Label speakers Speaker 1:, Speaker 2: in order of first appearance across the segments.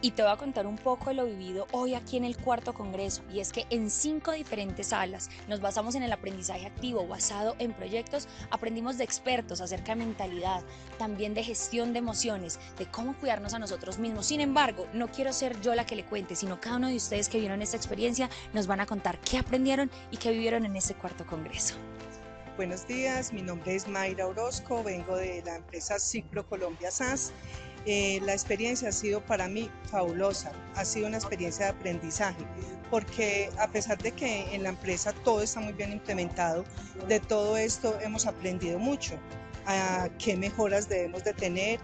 Speaker 1: Y te voy a contar un poco de lo vivido hoy aquí en el cuarto congreso, y es que en 5 diferentes salas nos basamos en el aprendizaje activo basado en proyectos. Aprendimos de expertos acerca de mentalidad, también de gestión de emociones, de cómo cuidarnos a nosotros mismos. Sin embargo, no quiero ser yo la que le cuente, sino cada uno de ustedes que vieron esta experiencia nos van a contar qué aprendieron y qué vivieron en este cuarto congreso.
Speaker 2: Buenos días, mi nombre es Mayra Orozco, vengo de la empresa Ciclo Colombia SAS. La experiencia ha sido para mí fabulosa, ha sido una experiencia de aprendizaje, porque a pesar de que en la empresa todo está muy bien implementado, de todo esto hemos aprendido mucho, a qué mejoras debemos de tener,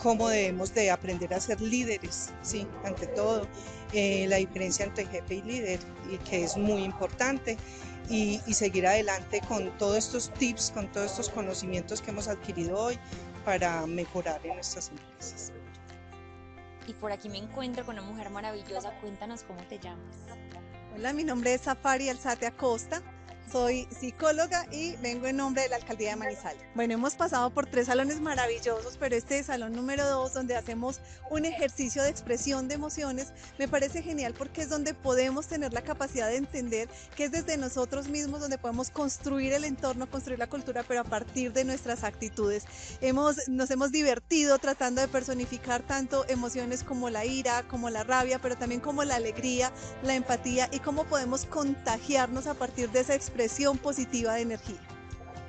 Speaker 2: cómo debemos de aprender a ser líderes, sí, ante todo, la diferencia entre jefe y líder, y que es muy importante y seguir adelante con todos estos tips, con todos estos conocimientos que hemos adquirido hoy para mejorar en nuestras empresas.
Speaker 1: Y por aquí me encuentro con una mujer maravillosa. Cuéntanos cómo te llamas.
Speaker 3: Hola, mi nombre es Safari Alzate Acosta. Soy psicóloga y vengo en nombre de la alcaldía de Manizales. Bueno, hemos pasado por 3 salones maravillosos, pero este es salón número 2, donde hacemos un ejercicio de expresión de emociones, me parece genial porque es donde podemos tener la capacidad de entender que es desde nosotros mismos donde podemos construir el entorno, construir la cultura, pero a partir de nuestras actitudes. Nos hemos divertido tratando de personificar tanto emociones como la ira, como la rabia, pero también como la alegría, la empatía y cómo podemos contagiarnos a partir de esa expresión positiva de energía.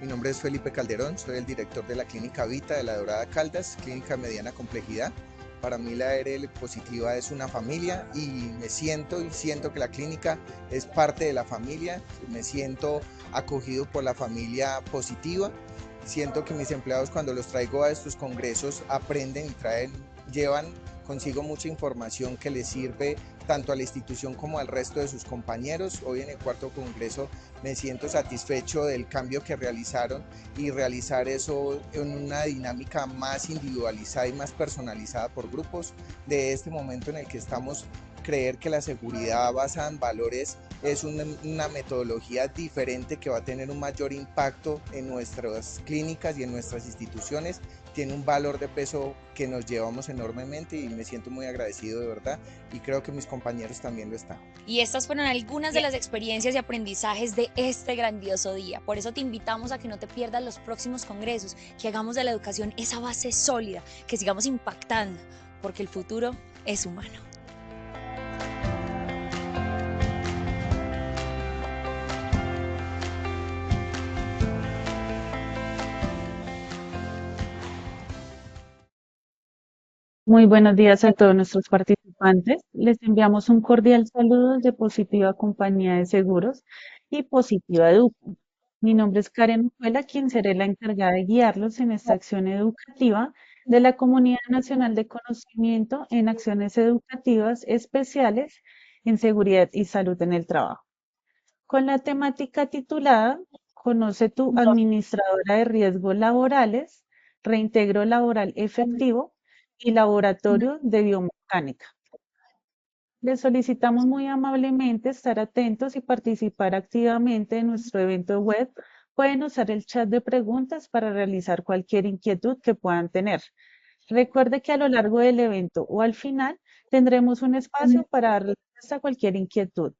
Speaker 4: Mi nombre es Felipe Calderón, soy el director de la Clínica Vita de la Dorada Caldas, clínica de mediana complejidad. Para mí la ARL positiva es una familia y me siento y siento que la clínica es parte de la familia, me siento acogido por la familia positiva, siento que mis empleados cuando los traigo a estos congresos aprenden y llevan consigo mucha información que les sirve tanto a la institución como al resto de sus compañeros. Hoy en el cuarto congreso me siento satisfecho del cambio que realizaron y realizar eso en una dinámica más individualizada y más personalizada por grupos. De este momento en el que estamos, creer que la seguridad basada en valores es una metodología diferente que va a tener un mayor impacto en nuestras clínicas y en nuestras instituciones, tiene un valor de peso que nos llevamos enormemente y me siento muy agradecido de verdad y creo que mis compañeros también lo están.
Speaker 1: Y estas fueron algunas de las experiencias y aprendizajes de este grandioso día. Por eso te invitamos a que no te pierdas los próximos congresos, que hagamos de la educación esa base sólida, que sigamos impactando, porque el futuro es humano.
Speaker 5: Muy buenos días a todos nuestros participantes. Les enviamos un cordial saludo de Positiva Compañía de Seguros y Positiva Educa. Mi nombre es Karen Muela, quien seré la encargada de guiarlos en esta acción educativa de la Comunidad Nacional de Conocimiento en acciones educativas especiales en seguridad y salud en el trabajo. Con la temática titulada Conoce tu administradora de riesgos laborales, reintegro laboral efectivo y laboratorio de biomecánica. Les solicitamos muy amablemente estar atentos y participar activamente en nuestro evento web. Pueden usar el chat de preguntas para realizar cualquier inquietud que puedan tener. Recuerde que a lo largo del evento o al final tendremos un espacio para dar respuesta a cualquier inquietud.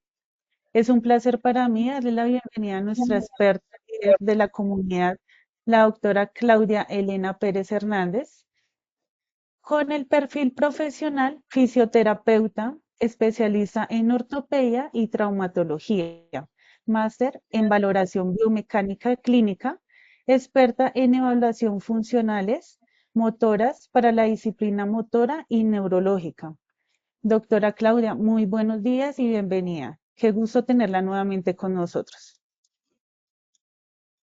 Speaker 5: Es un placer para mí darle la bienvenida a nuestra experta líder de la comunidad, la doctora Claudia Elena Pérez Hernández, con el perfil profesional fisioterapeuta, especialista en ortopedia y traumatología, máster en valoración biomecánica clínica, experta en evaluación funcionales, motoras para la disciplina motora y neurológica. Doctora Claudia, muy buenos días y bienvenida. Qué gusto tenerla nuevamente con nosotros.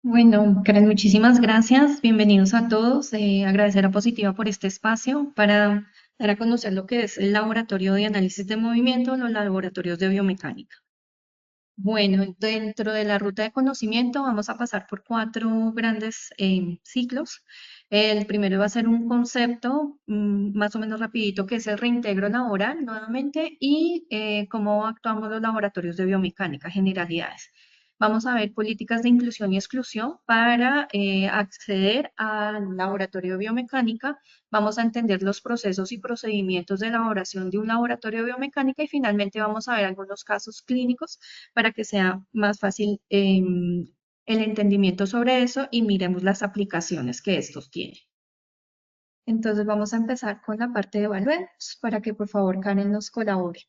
Speaker 6: Bueno, Karen, muchísimas gracias. Bienvenidos a todos. Agradecer a Positiva por este espacio para dar a conocer lo que es el laboratorio de análisis de movimiento, los laboratorios de biomecánica. Bueno, dentro de la ruta de conocimiento vamos a pasar por 4 grandes ciclos. El primero va a ser un concepto más o menos rapidito, que es el reintegro laboral nuevamente y cómo actuamos los laboratorios de biomecánica, generalidades. Vamos a ver políticas de inclusión y exclusión para acceder al laboratorio de biomecánica. Vamos a entender los procesos y procedimientos de elaboración de un laboratorio de biomecánica y finalmente vamos a ver algunos casos clínicos para que sea más fácil el entendimiento sobre eso y miremos las aplicaciones que estos tienen. Entonces vamos a empezar con la parte de evaluemos para que por favor Karen nos colabore.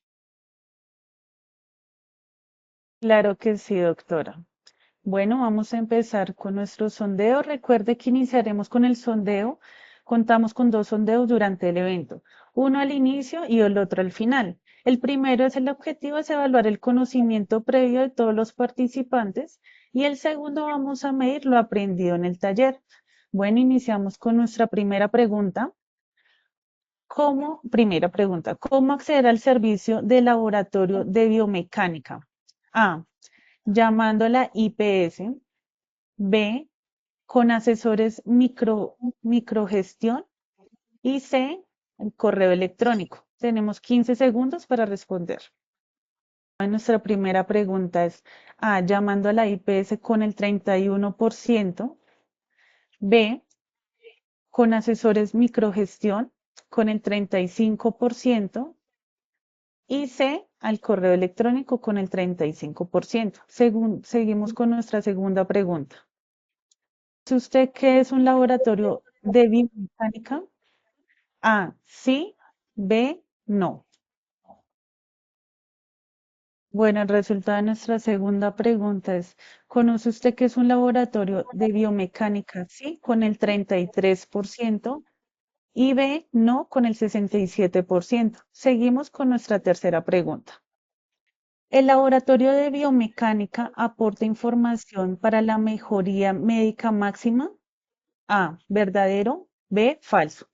Speaker 5: Claro que sí, doctora. Bueno, vamos a empezar con nuestro sondeo. Recuerde que iniciaremos con el sondeo. Contamos con dos sondeos durante el evento, uno al inicio y el otro al final. El primero es el objetivo, es evaluar el conocimiento previo de todos los participantes y el segundo vamos a medir lo aprendido en el taller. Bueno, iniciamos con nuestra primera pregunta. Primera pregunta, ¿cómo acceder al servicio de laboratorio de biomecánica? A, llamando a la IPS. B, con asesores microgestión. Y C, el correo electrónico. Tenemos 15 segundos para responder. Nuestra primera pregunta es A, llamando a la IPS con el 31%. B, con asesores microgestión con el 35%. Y C, al correo electrónico con el 35%. Seguimos con nuestra segunda pregunta. ¿Sabe usted qué es un laboratorio de biomecánica? A, sí, B, no. Bueno, el resultado de nuestra segunda pregunta es, ¿conoce usted qué es un laboratorio de biomecánica? Sí, con el 33% y B, no, con el 67%. Seguimos con nuestra tercera pregunta. ¿El laboratorio de biomecánica aporta información para la mejoría médica máxima? A, verdadero, B, falso.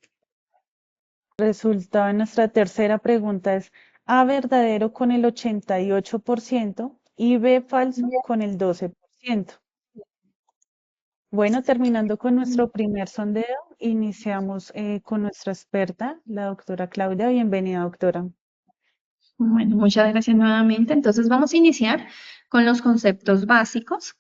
Speaker 5: Resultado de nuestra tercera pregunta es A verdadero con el 88% y B falso con el 12%. Bueno, terminando con nuestro primer sondeo, iniciamos con nuestra experta, la doctora Claudia. Bienvenida, doctora.
Speaker 6: Bueno, muchas gracias nuevamente. Entonces vamos a iniciar con los conceptos básicos.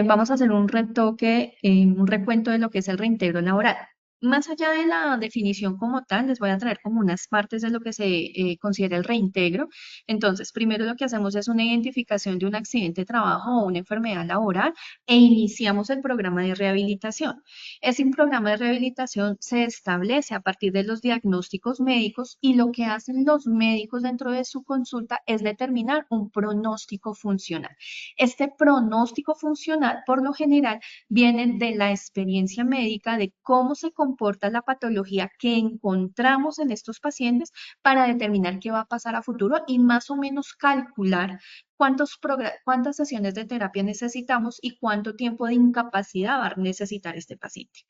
Speaker 6: Vamos a hacer un retoque, un recuento de lo que es el reintegro laboral. Más allá de la definición como tal, les voy a traer como unas partes de lo que se considera el reintegro. Entonces, primero lo que hacemos es una identificación de un accidente de trabajo o una enfermedad laboral e iniciamos el programa de rehabilitación. Ese programa de rehabilitación se establece a partir de los diagnósticos médicos y lo que hacen los médicos dentro de su consulta es determinar un pronóstico funcional. Este pronóstico funcional, por lo general, viene de la experiencia médica de cómo se comporta la patología que encontramos en estos pacientes para determinar qué va a pasar a futuro y más o menos calcular cuántas sesiones de terapia necesitamos y cuánto tiempo de incapacidad va a necesitar este paciente.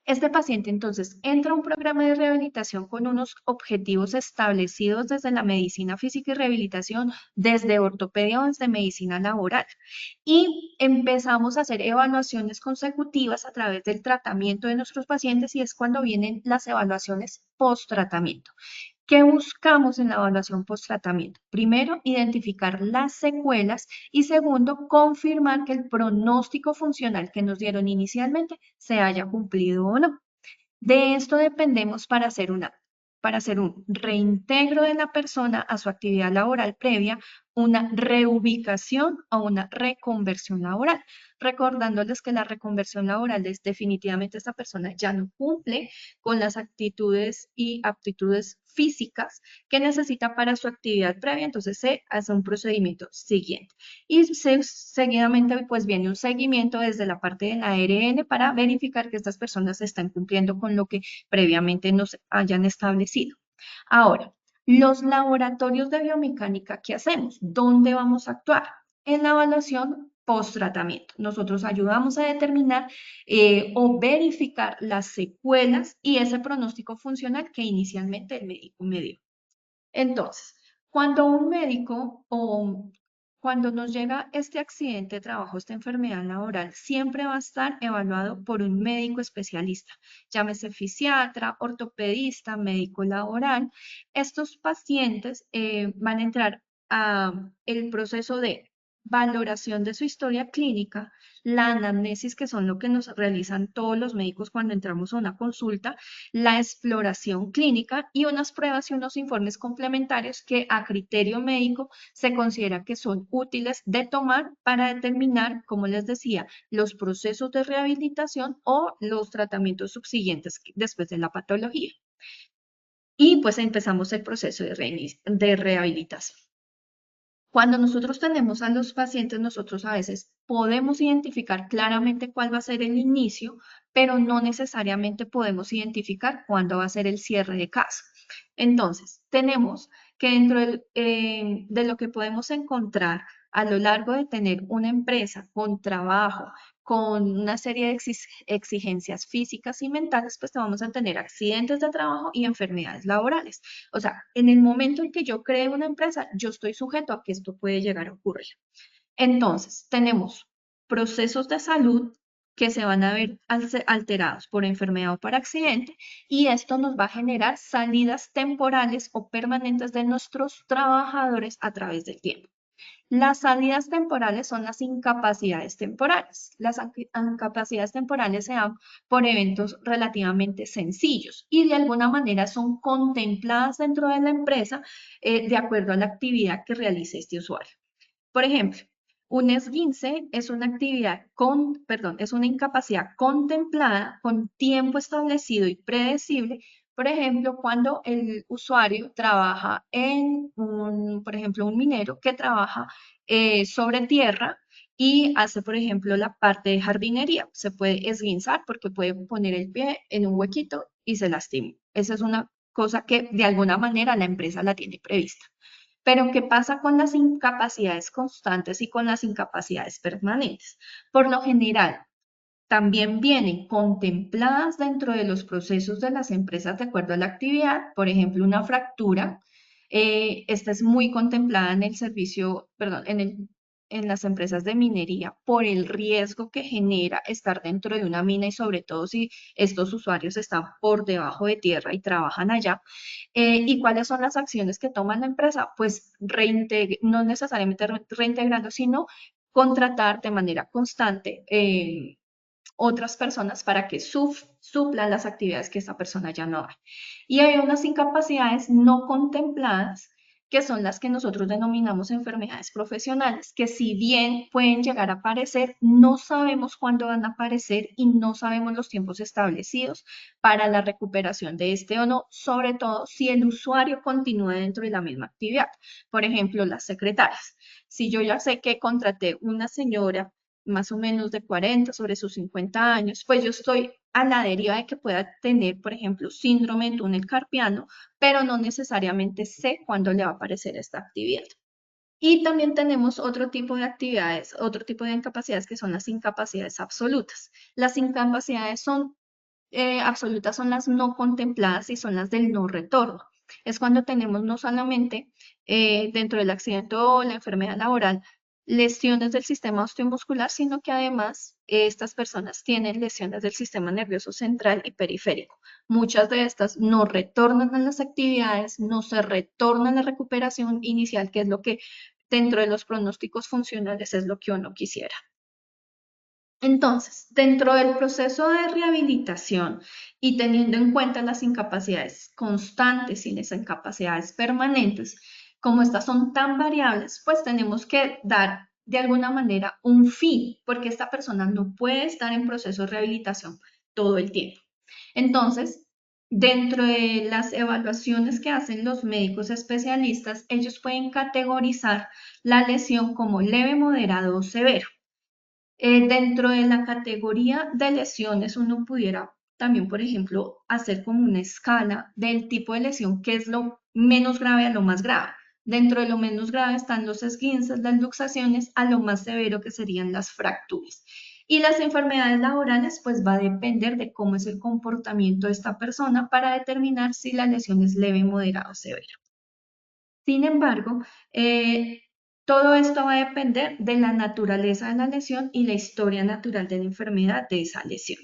Speaker 6: Este paciente entonces entra a un programa de rehabilitación con unos objetivos establecidos desde la medicina física y rehabilitación, desde ortopedia o desde medicina laboral. Y empezamos a hacer evaluaciones consecutivas a través del tratamiento de nuestros pacientes y es cuando vienen las evaluaciones post-tratamiento. ¿Qué buscamos en la evaluación post-tratamiento? Primero, identificar las secuelas y segundo, confirmar que el pronóstico funcional que nos dieron inicialmente se haya cumplido o no. De esto dependemos para hacer un reintegro de la persona a su actividad laboral previa, una reubicación o una reconversión laboral. Recordándoles que la reconversión laboral es definitivamente esta persona ya no cumple con las actitudes y aptitudes físicas que necesita para su actividad previa, entonces se hace un procedimiento siguiente. Y seguidamente pues viene un seguimiento desde la parte de la ARN para verificar que estas personas están cumpliendo con lo que previamente nos hayan establecido. Ahora, los laboratorios de biomecánica, ¿qué hacemos? ¿Dónde vamos a actuar? En la evaluación post-tratamiento. Nosotros ayudamos a determinar o verificar las secuelas y ese pronóstico funcional que inicialmente el médico me dio. Entonces, cuando un médico o cuando nos llega este accidente de trabajo, esta enfermedad laboral, siempre va a estar evaluado por un médico especialista, llámese fisiatra, ortopedista, médico laboral. Estos pacientes van a entrar a el proceso de valoración de su historia clínica, la anamnesis, que son lo que nos realizan todos los médicos cuando entramos a una consulta, la exploración clínica y unas pruebas y unos informes complementarios que a criterio médico se considera que son útiles de tomar para determinar, como les decía, los procesos de rehabilitación o los tratamientos subsiguientes después de la patología. Y pues empezamos el proceso de rehabilitación. Cuando nosotros tenemos a los pacientes, nosotros a veces podemos identificar claramente cuál va a ser el inicio, pero no necesariamente podemos identificar cuándo va a ser el cierre de caso. Entonces, tenemos que dentro de lo que podemos encontrar a lo largo de tener una empresa con trabajo, con una serie de exigencias físicas y mentales, pues vamos a tener accidentes de trabajo y enfermedades laborales. O sea, en el momento en que yo cree una empresa, yo estoy sujeto a que esto puede llegar a ocurrir. Entonces, tenemos procesos de salud que se van a ver alterados por enfermedad o por accidente, y esto nos va a generar salidas temporales o permanentes de nuestros trabajadores a través del tiempo. Las salidas temporales son las incapacidades temporales. Las incapacidades temporales se dan por eventos relativamente sencillos y de alguna manera son contempladas dentro de la empresa de acuerdo a la actividad que realice este usuario. Por ejemplo, un esguince es una es una incapacidad contemplada con tiempo establecido y predecible. Por ejemplo, cuando el usuario trabaja por ejemplo, un minero que trabaja sobre tierra y hace, por ejemplo, la parte de jardinería. Se puede esguinzar porque puede poner el pie en un huequito y se lastima. Esa es una cosa que de alguna manera la empresa la tiene prevista. Pero, ¿qué pasa con las incapacidades constantes y con las incapacidades permanentes? Por lo general, también vienen contempladas dentro de los procesos de las empresas de acuerdo a la actividad. Por ejemplo, una fractura. Esta es muy contemplada en el servicio, perdón, en las empresas de minería por el riesgo que genera estar dentro de una mina y sobre todo si estos usuarios están por debajo de tierra y trabajan allá. ¿Y cuáles son las acciones que toma la empresa? Pues no necesariamente reintegrando, sino contratar de manera constante otras personas para que suplan las actividades que esta persona ya no hace. Y hay unas incapacidades no contempladas que son las que nosotros denominamos enfermedades profesionales, que si bien pueden llegar a aparecer, no sabemos cuándo van a aparecer y no sabemos los tiempos establecidos para la recuperación de este o no, sobre todo si el usuario continúa dentro de la misma actividad. Por ejemplo, las secretarias. Si yo ya sé que contraté una señora más o menos de 40, sobre sus 50 años, pues yo estoy a la deriva de que pueda tener, por ejemplo, síndrome de túnel carpiano, pero no necesariamente sé cuándo le va a aparecer esta actividad. Y también tenemos otro tipo de actividades, otro tipo de incapacidades que son las incapacidades absolutas. Las incapacidades absolutas son las no contempladas y son las del no retorno. Es cuando tenemos no solamente dentro del accidente o la enfermedad laboral lesiones del sistema osteomuscular, sino que además estas personas tienen lesiones del sistema nervioso central y periférico. Muchas de estas no retornan a las actividades, no se retorna a la recuperación inicial, que es lo que dentro de los pronósticos funcionales es lo que uno quisiera. Entonces, dentro del proceso de rehabilitación y teniendo en cuenta las incapacidades constantes y las incapacidades permanentes, como estas son tan variables, pues tenemos que dar de alguna manera un fin, porque esta persona no puede estar en proceso de rehabilitación todo el tiempo. Entonces, dentro de las evaluaciones que hacen los médicos especialistas, ellos pueden categorizar la lesión como leve, moderado o severo. Dentro de la categoría de lesiones, uno pudiera también, por ejemplo, hacer como una escala del tipo de lesión que es lo menos grave a lo más grave. Dentro de lo menos grave están los esguinces, las luxaciones, a lo más severo que serían las fracturas. Y las enfermedades laborales, pues va a depender de cómo es el comportamiento de esta persona para determinar si la lesión es leve, moderada o severa. Sin embargo, todo esto va a depender de la naturaleza de la lesión y la historia natural de la enfermedad de esa lesión.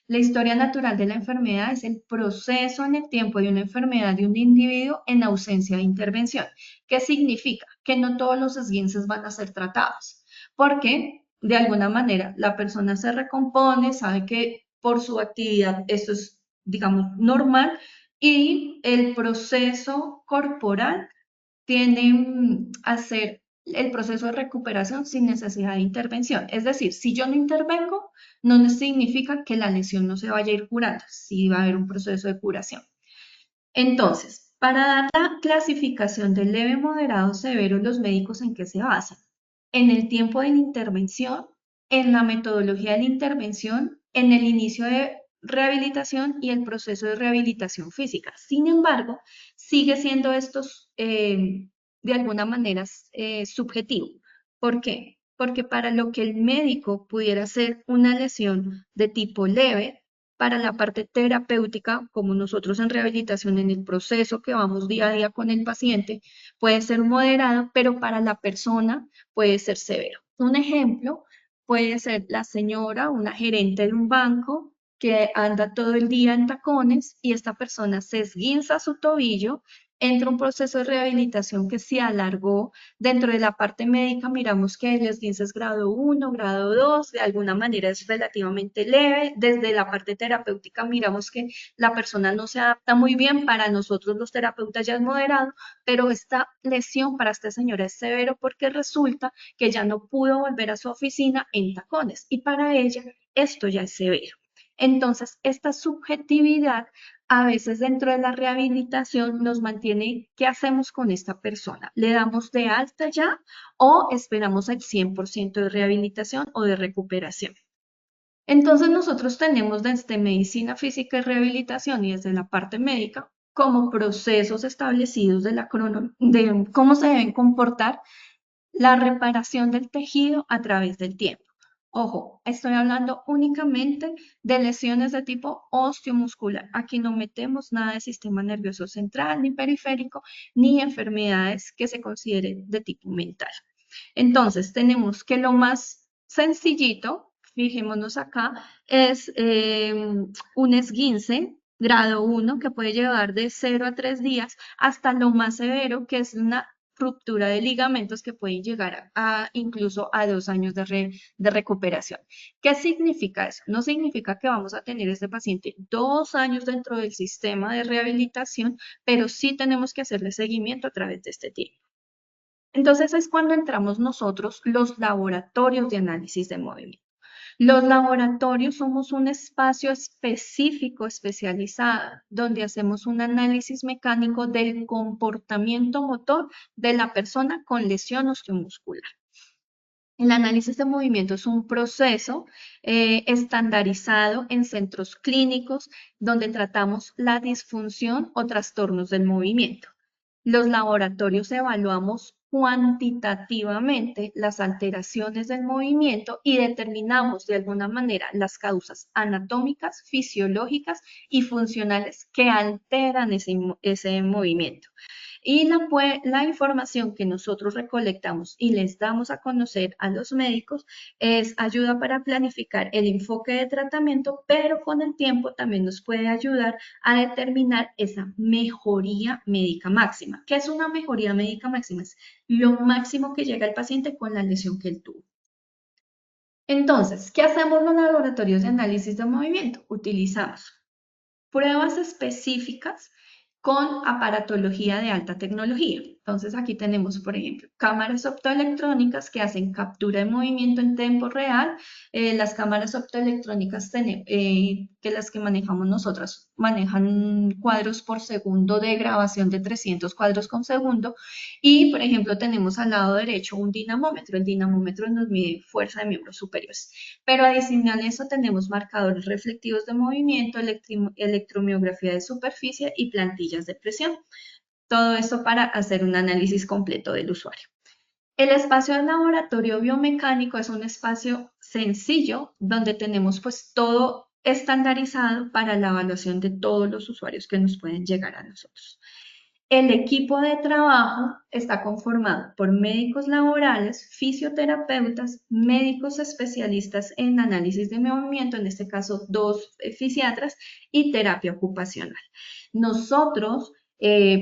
Speaker 6: La historia natural de la enfermedad es el proceso en el tiempo de una enfermedad de un individuo en ausencia de intervención. ¿Qué significa? Que no todos los esguinces van a ser tratados. porque de alguna manera la persona se recompone, sabe que por su actividad esto es, digamos, normal y el proceso corporal tiene a hacer el proceso de recuperación sin necesidad de intervención. Es decir, si yo no intervengo, no significa que la lesión no se vaya a ir curando, sí va a haber un proceso de curación. Entonces, para dar la clasificación de leve, moderado, severo, los médicos ¿en qué se basan? En el tiempo de la intervención, en la metodología de la intervención, en el inicio de rehabilitación y el proceso de rehabilitación física. Sin embargo, sigue siendo estos de alguna manera subjetivo. ¿Por qué? Porque para lo que el médico pudiera ser una lesión de tipo leve, para la parte terapéutica, como nosotros en rehabilitación, en el proceso que vamos día a día con el paciente, puede ser moderado, pero para la persona puede ser severo. Un ejemplo puede ser la señora, una gerente de un banco que anda todo el día en tacones y esta persona se esguinza su tobillo, entra un proceso de rehabilitación que se alargó. Dentro de la parte médica miramos que el esguince es grado 1, grado 2, de alguna manera es relativamente leve. Desde la parte terapéutica miramos que la persona no se adapta muy bien, para nosotros los terapeutas ya es moderado, pero esta lesión para esta señora es severo porque resulta que ya no pudo volver a su oficina en tacones y para ella esto ya es severo. Entonces, esta subjetividad a veces dentro de la rehabilitación nos mantiene, ¿qué hacemos con esta persona? ¿Le damos de alta ya o esperamos el 100% de rehabilitación o de recuperación? Entonces nosotros tenemos desde medicina física y rehabilitación y desde la parte médica como procesos establecidos de cómo se deben comportar la reparación del tejido a través del tiempo. Ojo, estoy hablando únicamente de lesiones de tipo osteomuscular. Aquí no metemos nada de sistema nervioso central, ni periférico, ni enfermedades que se consideren de tipo mental. Entonces, tenemos que lo más sencillito, fijémonos acá, es un esguince grado 1 que puede llevar de 0 a 3 días hasta lo más severo, que es una ruptura de ligamentos que pueden llegar a incluso a 2 años de recuperación. ¿Qué significa eso? No significa que vamos a tener este paciente 2 años dentro del sistema de rehabilitación, pero sí tenemos que hacerle seguimiento a través de este tiempo. Entonces es cuando entramos nosotros los laboratorios de análisis de movimiento. Los laboratorios somos un espacio específico, especializado, donde hacemos un análisis mecánico del comportamiento motor de la persona con lesión osteomuscular. El análisis de movimiento es un proceso estandarizado en centros clínicos donde tratamos la disfunción o trastornos del movimiento. Los laboratorios evaluamos cuantitativamente las alteraciones del movimiento y determinamos de alguna manera las causas anatómicas, fisiológicas y funcionales que alteran ese movimiento. Y la información que nosotros recolectamos y les damos a conocer a los médicos es ayuda para planificar el enfoque de tratamiento, pero con el tiempo también nos puede ayudar a determinar esa mejoría médica máxima. ¿Qué es una mejoría médica máxima? Es lo máximo que llega el paciente con la lesión que él tuvo. Entonces, ¿qué hacemos los laboratorios de análisis de movimiento? Utilizamos pruebas específicas con aparatología de alta tecnología. Entonces aquí tenemos, por ejemplo, cámaras optoelectrónicas que hacen captura de movimiento en tiempo real. Las cámaras optoelectrónicas que las que manejamos nosotras manejan cuadros por segundo de grabación de 300 cuadros por segundo. Y, por ejemplo, tenemos al lado derecho un dinamómetro. El dinamómetro nos mide fuerza de miembros superiores. Pero adicional a eso tenemos marcadores reflectivos de movimiento, electromiografía de superficie y plantillas de presión. Todo esto para hacer un análisis completo del usuario. El espacio de laboratorio biomecánico es un espacio sencillo donde tenemos pues todo estandarizado para la evaluación de todos los usuarios que nos pueden llegar a nosotros. El equipo de trabajo está conformado por médicos laborales, fisioterapeutas, médicos especialistas en análisis de movimiento, en este caso 2 fisiatras, y terapia ocupacional. Nosotros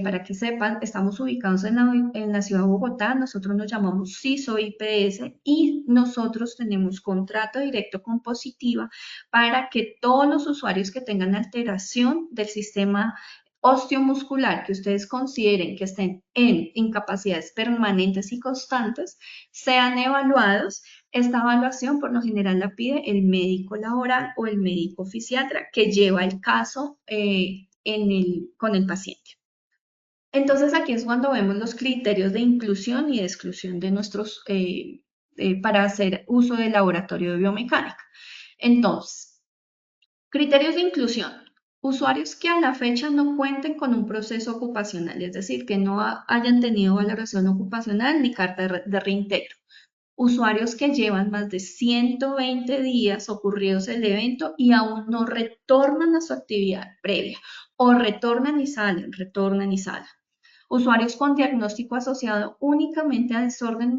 Speaker 6: Para que sepan, estamos ubicados en la ciudad de Bogotá, nosotros nos llamamos CISO IPS y nosotros tenemos contrato directo con Positiva para que todos los usuarios que tengan alteración del sistema osteomuscular que ustedes consideren que estén en incapacidades permanentes y constantes sean evaluados. Esta evaluación por lo general la pide el médico laboral o el médico fisiatra que lleva el caso con el paciente. Entonces aquí es cuando vemos los criterios de inclusión y de exclusión de para hacer uso del laboratorio de biomecánica. Entonces, criterios de inclusión. Usuarios que a la fecha no cuenten con un proceso ocupacional, es decir, que no hayan tenido valoración ocupacional ni carta de reintegro. Usuarios que llevan más de 120 días ocurridos el evento y aún no retornan a su actividad previa o retornan y salen. Usuarios con diagnóstico asociado únicamente a desorden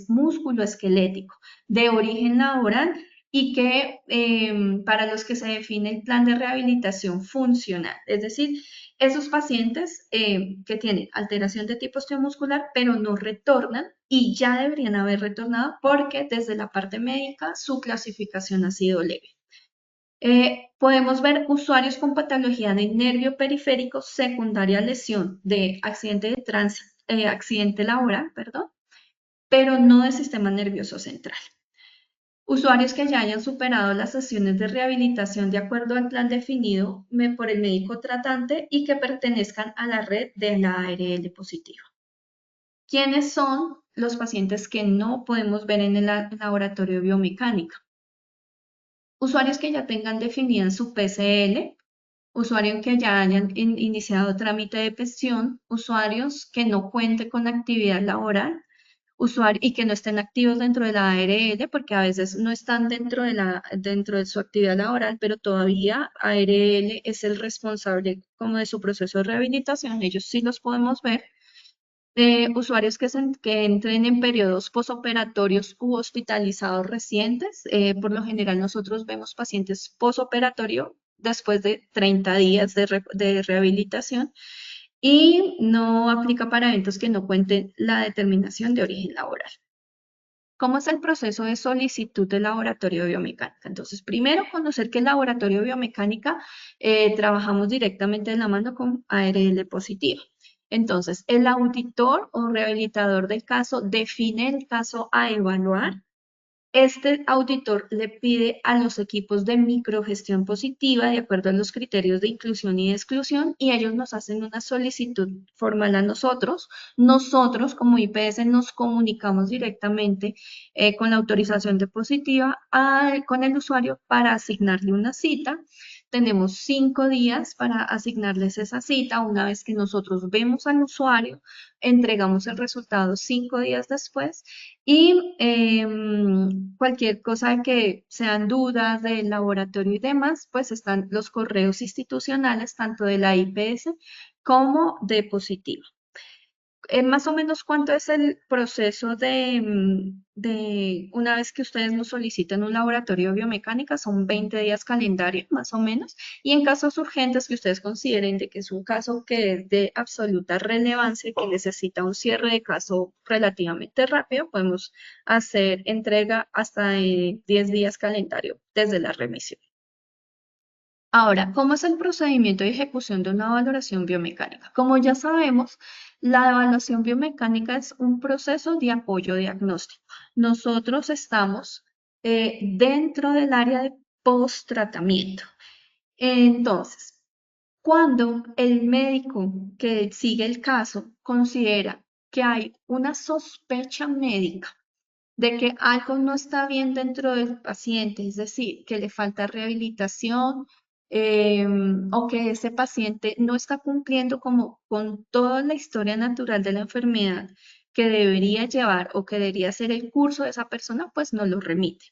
Speaker 6: musculoesquelético de origen laboral y que para los que se define el plan de rehabilitación funcional, es decir, esos pacientes que tienen alteración de tipo osteomuscular pero no retornan y ya deberían haber retornado porque desde la parte médica su clasificación ha sido leve. Podemos ver usuarios con patología de nervio periférico secundaria a lesión de accidente laboral, perdón, pero no del sistema nervioso central. Usuarios que ya hayan superado las sesiones de rehabilitación de acuerdo al plan definido por el médico tratante y que pertenezcan a la red de la ARL positiva. ¿Quiénes son los pacientes que no podemos ver en el laboratorio de biomecánica? Usuarios que ya tengan definida su PCL, usuarios que ya hayan iniciado trámite de pensión, usuarios que no cuenten con actividad laboral, y que no estén activos dentro de la ARL, porque a veces no están dentro de su actividad laboral, pero todavía ARL es el responsable como de su proceso de rehabilitación, ellos sí los podemos ver. Usuarios que entren en periodos posoperatorios u hospitalizados recientes. Por lo general nosotros vemos pacientes posoperatorio después de 30 días de rehabilitación y no aplica para eventos que no cuenten la determinación de origen laboral. ¿Cómo es el proceso de solicitud del laboratorio de biomecánica? Entonces, primero conocer que el laboratorio de biomecánica trabajamos directamente de la mano con ARL positiva. Entonces, el auditor o rehabilitador del caso define el caso a evaluar. Este auditor le pide a los equipos de microgestión positiva, de acuerdo a los criterios de inclusión y de exclusión, y ellos nos hacen una solicitud formal a nosotros. Nosotros, como IPS, nos comunicamos directamente con la autorización de positiva con el usuario para asignarle una cita. Tenemos 5 días para asignarles esa cita. Una vez que nosotros vemos al usuario, entregamos el resultado 5 días después y cualquier cosa que sean dudas del laboratorio y demás, pues están los correos institucionales, tanto de la IPS como de Positiva. Más o menos, ¿cuánto es el proceso de una vez que ustedes nos solicitan un laboratorio de biomecánica? Son 20 días calendario, más o menos. Y en casos urgentes que ustedes consideren de que es un caso que es de absoluta relevancia y que necesita un cierre de caso relativamente rápido, podemos hacer entrega hasta de 10 días calendario desde la remisión. Ahora, ¿cómo es el procedimiento de ejecución de una valoración biomecánica? Como ya sabemos, la evaluación biomecánica es un proceso de apoyo diagnóstico. Nosotros estamos dentro del área de post-tratamiento. Entonces, cuando el médico que sigue el caso considera que hay una sospecha médica de que algo no está bien dentro del paciente, es decir, que le falta rehabilitación o que ese paciente no está cumpliendo como con toda la historia natural de la enfermedad que debería llevar o que debería ser el curso de esa persona, pues nos lo remite.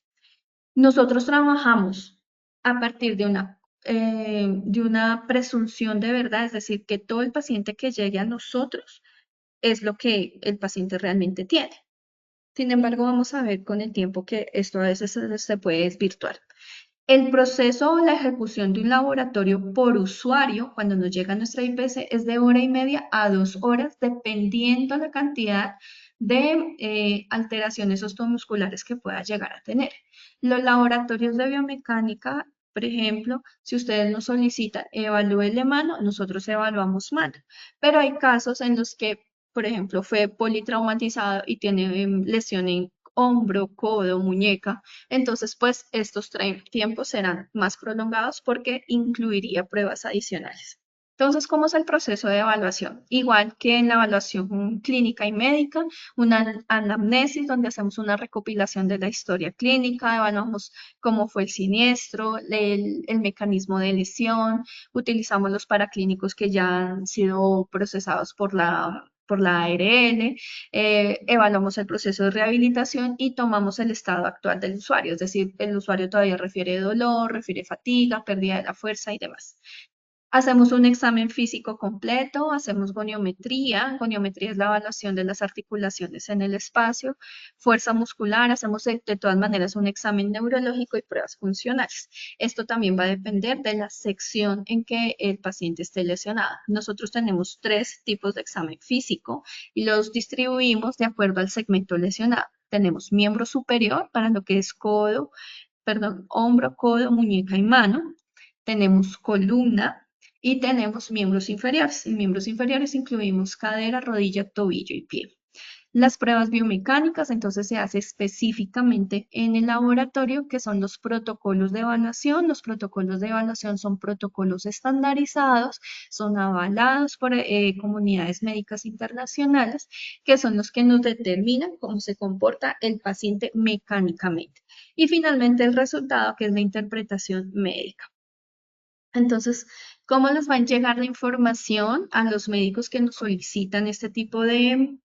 Speaker 6: Nosotros trabajamos a partir de una presunción de verdad, es decir, que todo el paciente que llegue a nosotros es lo que el paciente realmente tiene. Sin embargo, vamos a ver con el tiempo que esto a veces se puede desvirtuar. El proceso o la ejecución de un laboratorio por usuario, cuando nos llega nuestra IPC, es de 1 hora y media a 2 horas, dependiendo la cantidad de alteraciones osteomusculares que pueda llegar a tener. Los laboratorios de biomecánica, por ejemplo, si ustedes nos solicitan evalúenle mano, nosotros evaluamos mano, pero hay casos en los que, por ejemplo, fue politraumatizado y tiene lesión en hombro, codo, muñeca, entonces pues estos tiempos serán más prolongados porque incluiría pruebas adicionales. Entonces, ¿cómo es el proceso de evaluación? Igual que en la evaluación clínica y médica, una anamnesis donde hacemos una recopilación de la historia clínica, evaluamos cómo fue el siniestro, el mecanismo de lesión, utilizamos los paraclínicos que ya han sido procesados por la ARL, evaluamos el proceso de rehabilitación y tomamos el estado actual del usuario, es decir, el usuario todavía refiere dolor, refiere fatiga, pérdida de la fuerza y demás. Hacemos un examen físico completo, hacemos goniometría. Goniometría es la evaluación de las articulaciones en el espacio, fuerza muscular, hacemos de todas maneras un examen neurológico y pruebas funcionales. Esto también va a depender de la sección en que el paciente esté lesionado. Nosotros tenemos 3 tipos de examen físico y los distribuimos de acuerdo al segmento lesionado. Tenemos miembro superior para lo que es hombro, codo, muñeca y mano. Tenemos columna y tenemos miembros inferiores. En miembros inferiores incluimos cadera, rodilla, tobillo y pie. Las pruebas biomecánicas, entonces se hace específicamente en el laboratorio, que son los protocolos de evaluación. Los protocolos de evaluación son protocolos estandarizados, son avalados por comunidades médicas internacionales, que son los que nos determinan cómo se comporta el paciente mecánicamente. Y finalmente el resultado, que es la interpretación médica. Entonces, ¿cómo les va a llegar la información a los médicos que nos solicitan este tipo de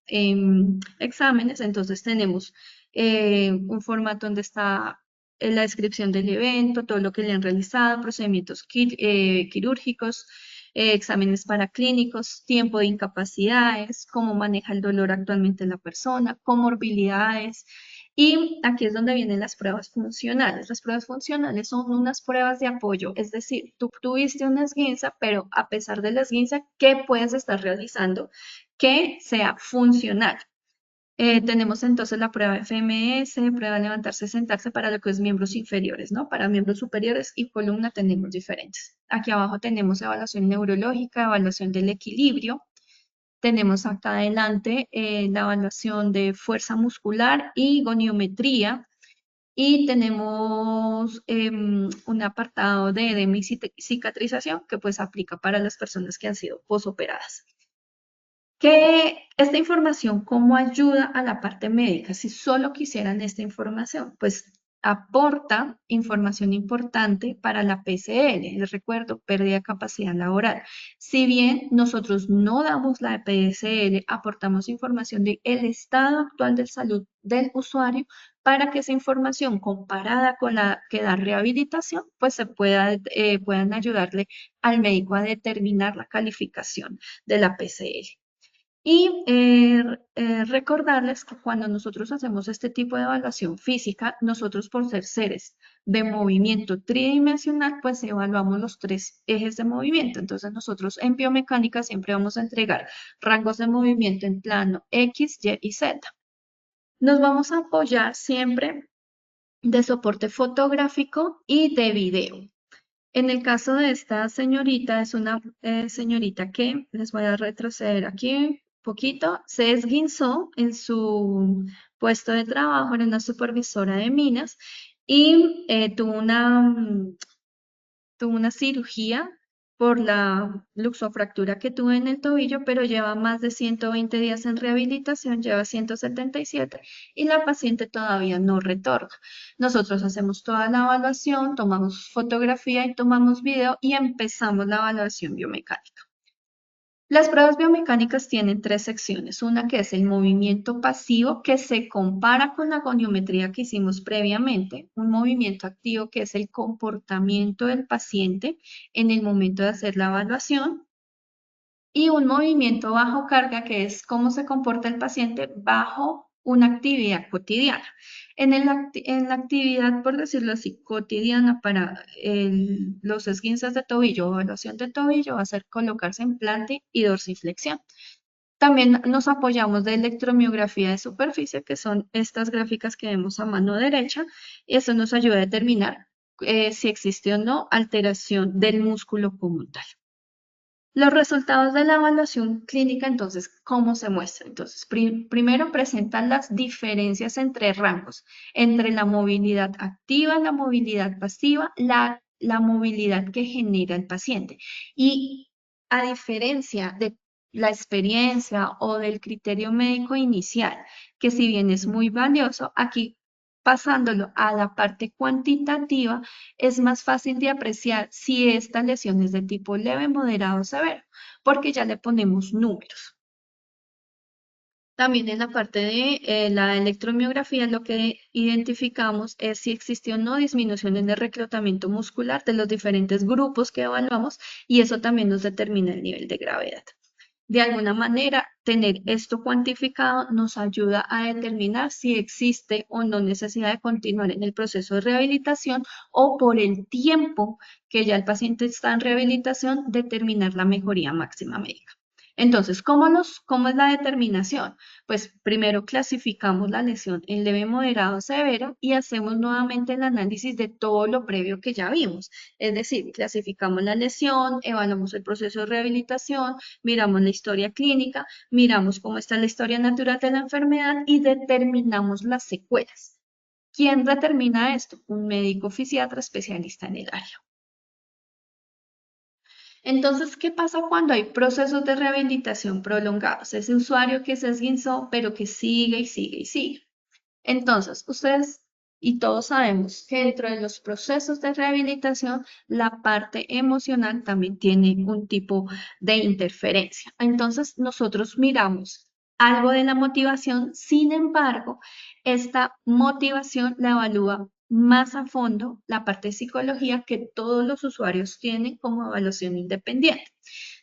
Speaker 6: exámenes? Entonces, tenemos un formato donde está la descripción del evento, todo lo que le han realizado, procedimientos quirúrgicos, exámenes paraclínicos, tiempo de incapacidades, cómo maneja el dolor actualmente la persona, comorbilidades. Y aquí es donde vienen las pruebas funcionales. Las pruebas funcionales son unas pruebas de apoyo, es decir, tú tuviste una esguinza, pero a pesar de la esguinza, ¿qué puedes estar realizando que sea funcional? Tenemos entonces la prueba FMS, prueba de levantarse, sentarse para lo que es miembros inferiores, ¿no? Para miembros superiores y columna tenemos diferentes. Aquí abajo tenemos evaluación neurológica, evaluación del equilibrio. Tenemos acá adelante la evaluación de fuerza muscular y goniometría. Y tenemos un apartado de edema y cicatrización que pues aplica para las personas que han sido posoperadas. Esta información, ¿cómo ayuda a la parte médica? Si solo quisieran esta información, pues aporta información importante para la PCL. Les recuerdo, pérdida de capacidad laboral. Si bien nosotros no damos la PCL, aportamos información del estado actual de salud del usuario para que esa información comparada con la que da rehabilitación, pues puedan ayudarle al médico a determinar la calificación de la PCL. Y recordarles que cuando nosotros hacemos este tipo de evaluación física, nosotros por ser seres de movimiento tridimensional, pues evaluamos los 3 ejes de movimiento. Entonces nosotros en biomecánica siempre vamos a entregar rangos de movimiento en plano X, Y y Z. Nos vamos a apoyar siempre de soporte fotográfico y de video. En el caso de esta señorita, es una señorita que, les voy a retroceder aquí un poquito, se esguinzó en su puesto de trabajo, era una supervisora de minas y tuvo una cirugía por la luxofractura que tuve en el tobillo, pero lleva más de 120 días en rehabilitación, lleva 177 y la paciente todavía no retorna. Nosotros hacemos toda la evaluación, tomamos fotografía y tomamos video y empezamos la evaluación biomecánica. Las pruebas biomecánicas tienen 3 secciones. Una que es el movimiento pasivo, que se compara con la goniometría que hicimos previamente. Un movimiento activo, que es el comportamiento del paciente en el momento de hacer la evaluación. Y un movimiento bajo carga, que es cómo se comporta el paciente bajo una actividad cotidiana. En la actividad, por decirlo así, cotidiana para los esguinces de tobillo o evaluación de tobillo va a ser colocarse implante y dorsiflexión. También nos apoyamos de electromiografía de superficie, que son estas gráficas que vemos a mano derecha, y eso nos ayuda a determinar si existe o no alteración del músculo como tal. Los resultados de la evaluación clínica, entonces, ¿cómo se muestra? Entonces, primero presentan las diferencias entre rangos, entre la movilidad activa, la movilidad pasiva, la movilidad que genera el paciente. Y a diferencia de la experiencia o del criterio médico inicial, que si bien es muy valioso, aquí pasándolo a la parte cuantitativa, es más fácil de apreciar si esta lesión es de tipo leve, moderado o severo, porque ya le ponemos números. También en la parte de la electromiografía lo que identificamos es si existe o no disminución en el reclutamiento muscular de los diferentes grupos que evaluamos y eso también nos determina el nivel de gravedad. De alguna manera, tener esto cuantificado nos ayuda a determinar si existe o no necesidad de continuar en el proceso de rehabilitación o por el tiempo que ya el paciente está en rehabilitación, determinar la mejoría máxima médica. Entonces, ¿cómo es la determinación? Pues primero clasificamos la lesión en leve, moderado, severa y hacemos nuevamente el análisis de todo lo previo que ya vimos. Es decir, clasificamos la lesión, evaluamos el proceso de rehabilitación, miramos la historia clínica, miramos cómo está la historia natural de la enfermedad y determinamos las secuelas. ¿Quién determina esto? Un médico fisiatra especialista en el área. Entonces, ¿qué pasa cuando hay procesos de rehabilitación prolongados? Ese usuario que se esguinzó, pero que sigue y sigue y sigue. Entonces, ustedes y todos sabemos que dentro de los procesos de rehabilitación, la parte emocional también tiene un tipo de interferencia. Entonces, nosotros miramos algo de la motivación, sin embargo, esta motivación la evalúa más a fondo la parte de psicología que todos los usuarios tienen como evaluación independiente.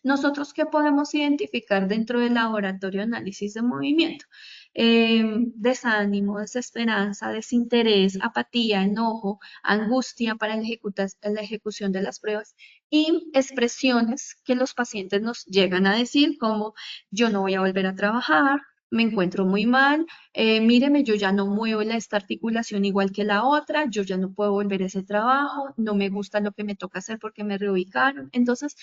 Speaker 6: Nosotros, ¿qué podemos identificar dentro del laboratorio de análisis de movimiento? Desánimo, desesperanza, desinterés, apatía, enojo, angustia para la ejecución de las pruebas y expresiones que los pacientes nos llegan a decir como yo no voy a volver a trabajar, me encuentro muy mal, míreme, yo ya no muevo esta articulación igual que la otra, yo ya no puedo volver a ese trabajo, no me gusta lo que me toca hacer porque me reubicaron. Entonces,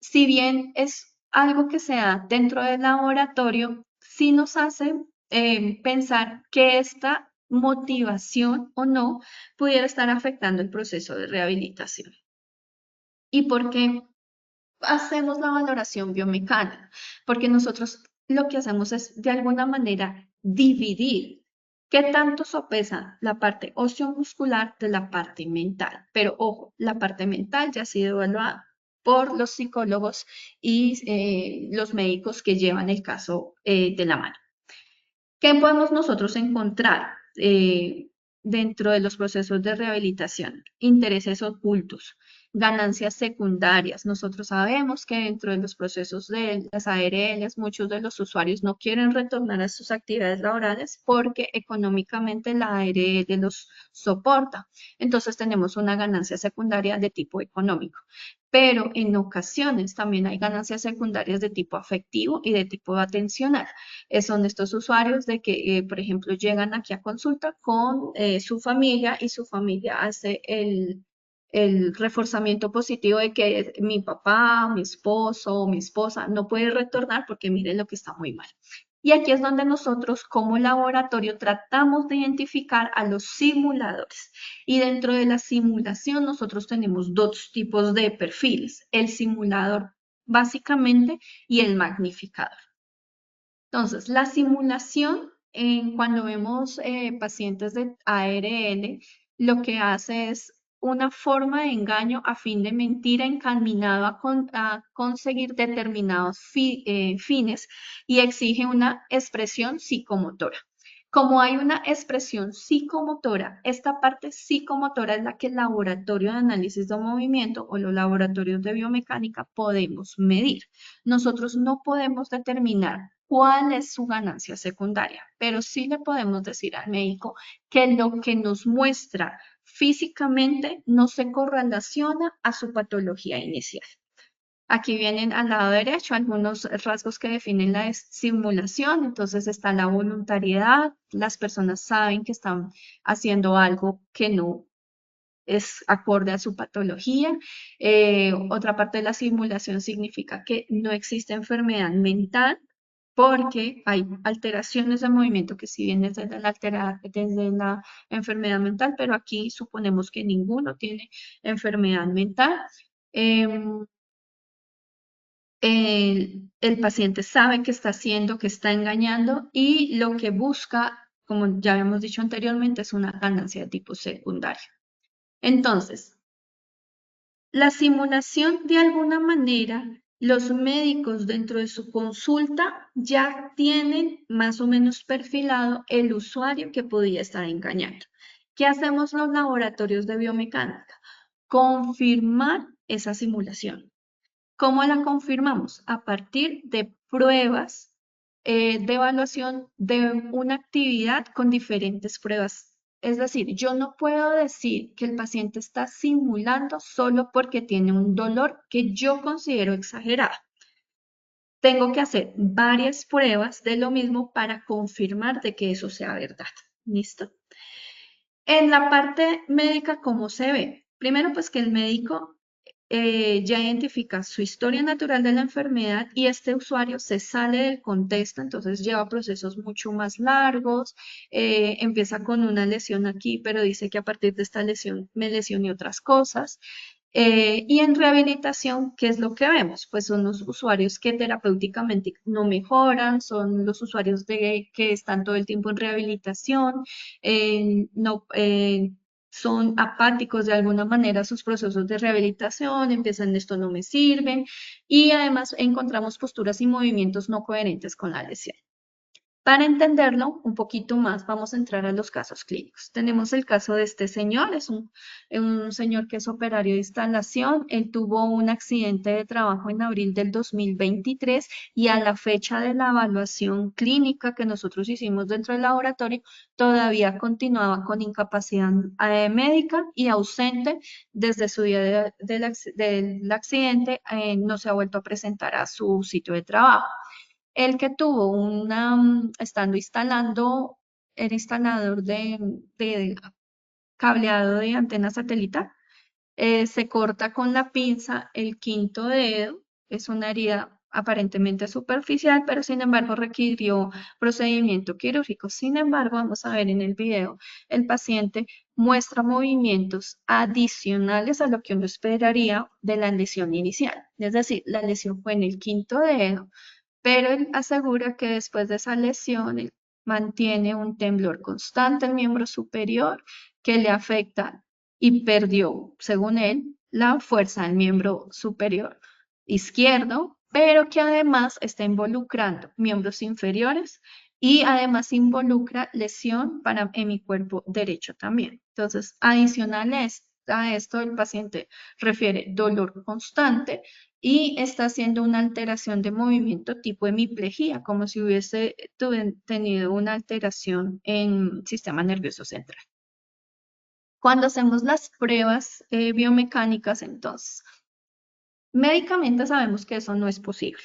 Speaker 6: si bien es algo que se da dentro del laboratorio, sí nos hace pensar que esta motivación o no pudiera estar afectando el proceso de rehabilitación. ¿Y por qué hacemos la valoración biomecánica? Porque nosotros lo que hacemos es de alguna manera dividir qué tanto sopesa la parte osteomuscular de la parte mental. Pero ojo, la parte mental ya ha sido evaluada por los psicólogos y los médicos que llevan el caso de la mano. ¿Qué podemos nosotros encontrar dentro de los procesos de rehabilitación? Intereses ocultos, ganancias secundarias. Nosotros sabemos que dentro de los procesos de las ARLs, muchos de los usuarios no quieren retornar a sus actividades laborales porque económicamente la ARL los soporta. Entonces tenemos una ganancia secundaria de tipo económico. Pero en ocasiones también hay ganancias secundarias de tipo afectivo y de tipo atencional. Son estos usuarios de que, por ejemplo, llegan aquí a consulta con su familia y su familia hace el reforzamiento positivo de que mi papá, mi esposo o mi esposa no puede retornar porque miren lo que está muy mal. Y aquí es donde nosotros como laboratorio tratamos de identificar a los simuladores. Y dentro de la simulación nosotros tenemos dos tipos de perfiles, el simulador básicamente y el magnificador. Entonces, la simulación, cuando vemos pacientes de ARL, lo que hace es una forma de engaño a fin de mentira encaminado a conseguir determinados fines y exige una expresión psicomotora. Como hay una expresión psicomotora, esta parte psicomotora es la que el laboratorio de análisis de movimiento o los laboratorios de biomecánica podemos medir. Nosotros no podemos determinar cuál es su ganancia secundaria, pero sí le podemos decir al médico que lo que nos muestra físicamente no se correlaciona a su patología inicial. Aquí vienen al lado derecho algunos rasgos que definen la simulación. Entonces está la voluntariedad. Las personas saben que están haciendo algo que no es acorde a su patología. Otra parte de la simulación significa que no existe enfermedad mental porque hay alteraciones de movimiento que sí vienen desde desde la enfermedad mental, pero aquí suponemos que ninguno tiene enfermedad mental. El paciente sabe que está haciendo, que está engañando y lo que busca, como ya habíamos dicho anteriormente, es una ganancia de tipo secundario. Entonces, la simulación de alguna manera, los médicos dentro de su consulta ya tienen más o menos perfilado el usuario que podía estar engañando. ¿Qué hacemos los laboratorios de biomecánica? Confirmar esa simulación. ¿Cómo la confirmamos? A partir de pruebas de evaluación de una actividad con diferentes pruebas. Es decir, yo no puedo decir que el paciente está simulando solo porque tiene un dolor que yo considero exagerado. Tengo que hacer varias pruebas de lo mismo para confirmar de que eso sea verdad. ¿Listo? En la parte médica, ¿cómo se ve? Primero, pues que el médico ya identifica su historia natural de la enfermedad y este usuario se sale del contexto, entonces lleva procesos mucho más largos, empieza con una lesión aquí, pero dice que a partir de esta lesión me lesioné otras cosas. Y en rehabilitación, ¿qué es lo que vemos? Pues son los usuarios que terapéuticamente no mejoran, son los usuarios que están todo el tiempo en rehabilitación, no, son apáticos de alguna manera a sus procesos de rehabilitación, empiezan esto no me sirven y además encontramos posturas y movimientos no coherentes con la lesión. Para entenderlo un poquito más, vamos a entrar a los casos clínicos. Tenemos el caso de este señor, es un señor que es operario de instalación. Él tuvo un accidente de trabajo en abril del 2023 y a la fecha de la evaluación clínica que nosotros hicimos dentro del laboratorio, todavía continuaba con incapacidad médica y ausente desde su día del accidente. No se ha vuelto a presentar a su sitio de trabajo. El que tuvo estando instalando, era instalador de cableado de antena satelital, se corta con la pinza el quinto dedo, es una herida aparentemente superficial, pero sin embargo requirió procedimiento quirúrgico. Sin embargo, vamos a ver en el video, el paciente muestra movimientos adicionales a lo que uno esperaría de la lesión inicial. Es decir, la lesión fue en el quinto dedo, pero él asegura que después de esa lesión él mantiene un temblor constante en el miembro superior que le afecta y perdió, según él, la fuerza del miembro superior izquierdo, pero que además está involucrando miembros inferiores y además involucra lesión en mi cuerpo derecho también. Entonces, adicional a esto, el paciente refiere dolor constante y está haciendo una alteración de movimiento tipo hemiplegia, como si hubiese tenido una alteración en el sistema nervioso central. Cuando hacemos las pruebas biomecánicas, entonces, médicamente sabemos que eso no es posible,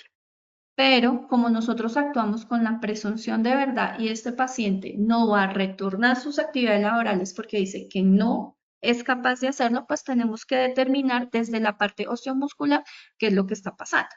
Speaker 6: pero como nosotros actuamos con la presunción de verdad y este paciente no va a retornar sus actividades laborales porque dice que no es capaz de hacerlo, pues tenemos que determinar desde la parte osteomuscular qué es lo que está pasando.